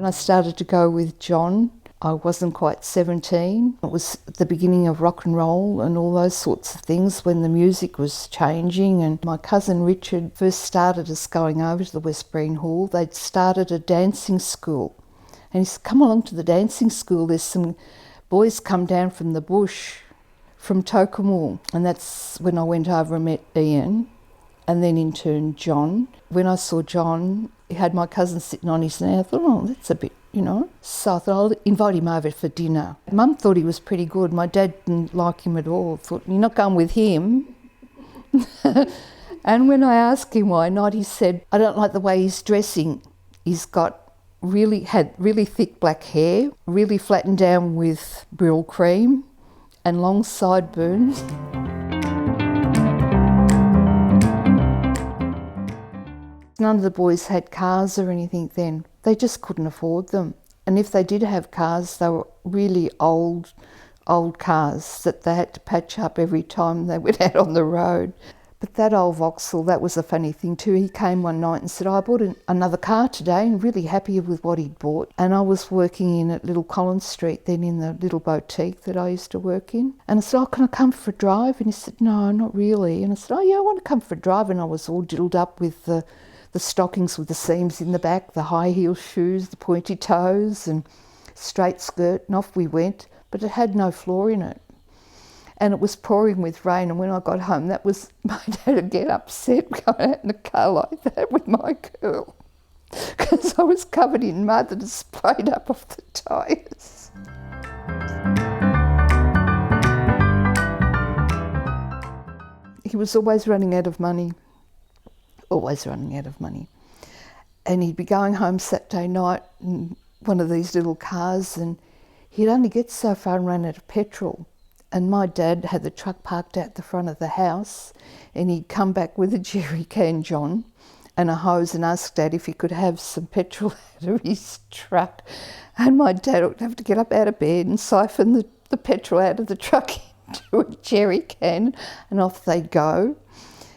When I started to go with John, I wasn't quite 17. It was the beginning of rock and roll and all those sorts of things when the music was changing. And my cousin Richard first started us going over to the Westbury Hall. They'd started a dancing school. And he said, come along to the dancing school. There's some boys come down from the bush, from Tokemore. And that's when I went over and met Ian, and then in turn John. When I saw John, he had my cousin sitting on his knee. I thought, oh, that's a bit, So I thought, I'll invite him over for dinner. Mum thought he was pretty good. My dad didn't like him at all. Thought, you're not going with him. And when I asked him why not, he said, I don't like the way he's dressing. He's had really thick black hair, really flattened down with Brill cream and long sideburns. None of the boys had cars or anything then. They just couldn't afford them. And if they did have cars, they were really old cars that they had to patch up every time they went out on the road. But that old Vauxhall, that was a funny thing too. He came one night and said, I bought another car today, and really happy with what he'd bought. And I was working in at Little Collins Street then, in the little boutique that I used to work in. And I said, oh, can I come for a drive? And he said, no, not really. And I said, oh yeah, I want to come for a drive. And I was all diddled up with the stockings with the seams in the back, the high heel shoes, the pointy toes and straight skirt, and off we went. But it had no floor in it. And it was pouring with rain, and when I got home, that was my dad would get upset going out in a car like that with my girl, because I was covered in mud that had sprayed up off the tyres. He was always running out of money. And he'd be going home Saturday night in one of these little cars, and he'd only get so far and run out of petrol. And my dad had the truck parked out the front of the house, and he'd come back with a jerry can, John, and a hose, and ask Dad if he could have some petrol out of his truck. And my dad would have to get up out of bed and siphon the petrol out of the truck into a jerry can, and off they'd go.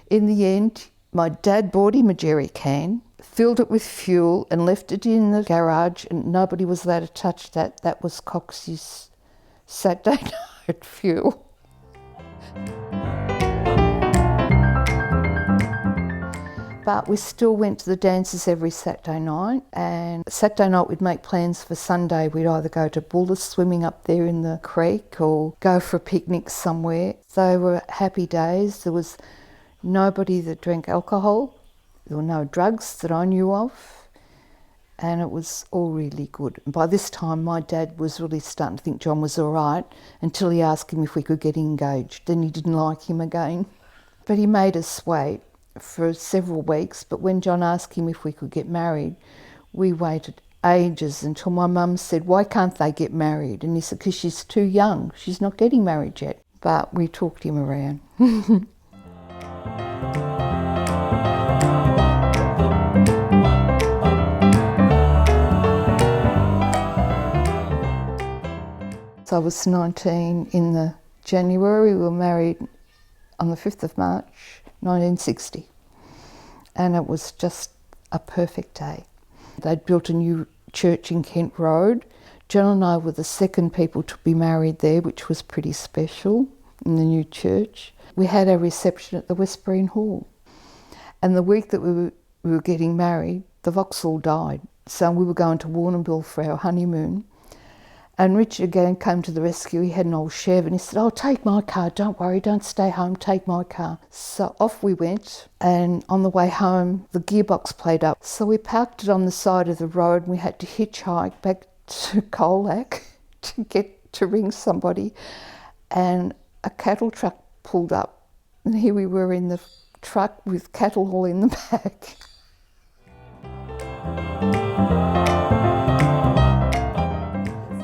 In the end, my dad bought him a jerry can, filled it with fuel and left it in the garage, and nobody was allowed to touch that. That was Cox's Saturday night fuel. But we still went to the dances every Saturday night, and Saturday night we'd make plans for Sunday. We'd either go to Buller swimming up there in the creek or go for a picnic somewhere. They were happy days. There was nobody that drank alcohol. There were no drugs that I knew of. And it was all really good. And by this time, my dad was really starting to think John was all right, until he asked him if we could get engaged. Then he didn't like him again. But he made us wait for several weeks. But when John asked him if we could get married, we waited ages until my mum said, why can't they get married? And he said, because she's too young. She's not getting married yet. But we talked him around. So I was 19 in the January. We were married on the 5th of March, 1960. And it was just a perfect day. They'd built a new church in Kent Road. John and I were the second people to be married there, which was pretty special, in the new church. We had our reception at the Westbury Hall. And the week that we were getting married, the Vauxhall died. So we were going to Warrnambool for our honeymoon. And Richard again came to the rescue. He had an old Chev, and he said, oh, take my car, don't worry, don't stay home, take my car. So off we went, and on the way home, the gearbox played up. So we parked it on the side of the road, and we had to hitchhike back to Colac to ring somebody. And a cattle truck pulled up, and here we were in the truck with cattle all in the back.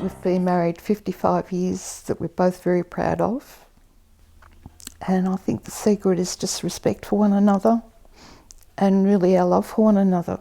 We've been married 55 years that we're both very proud of. And I think the secret is just respect for one another and really our love for one another.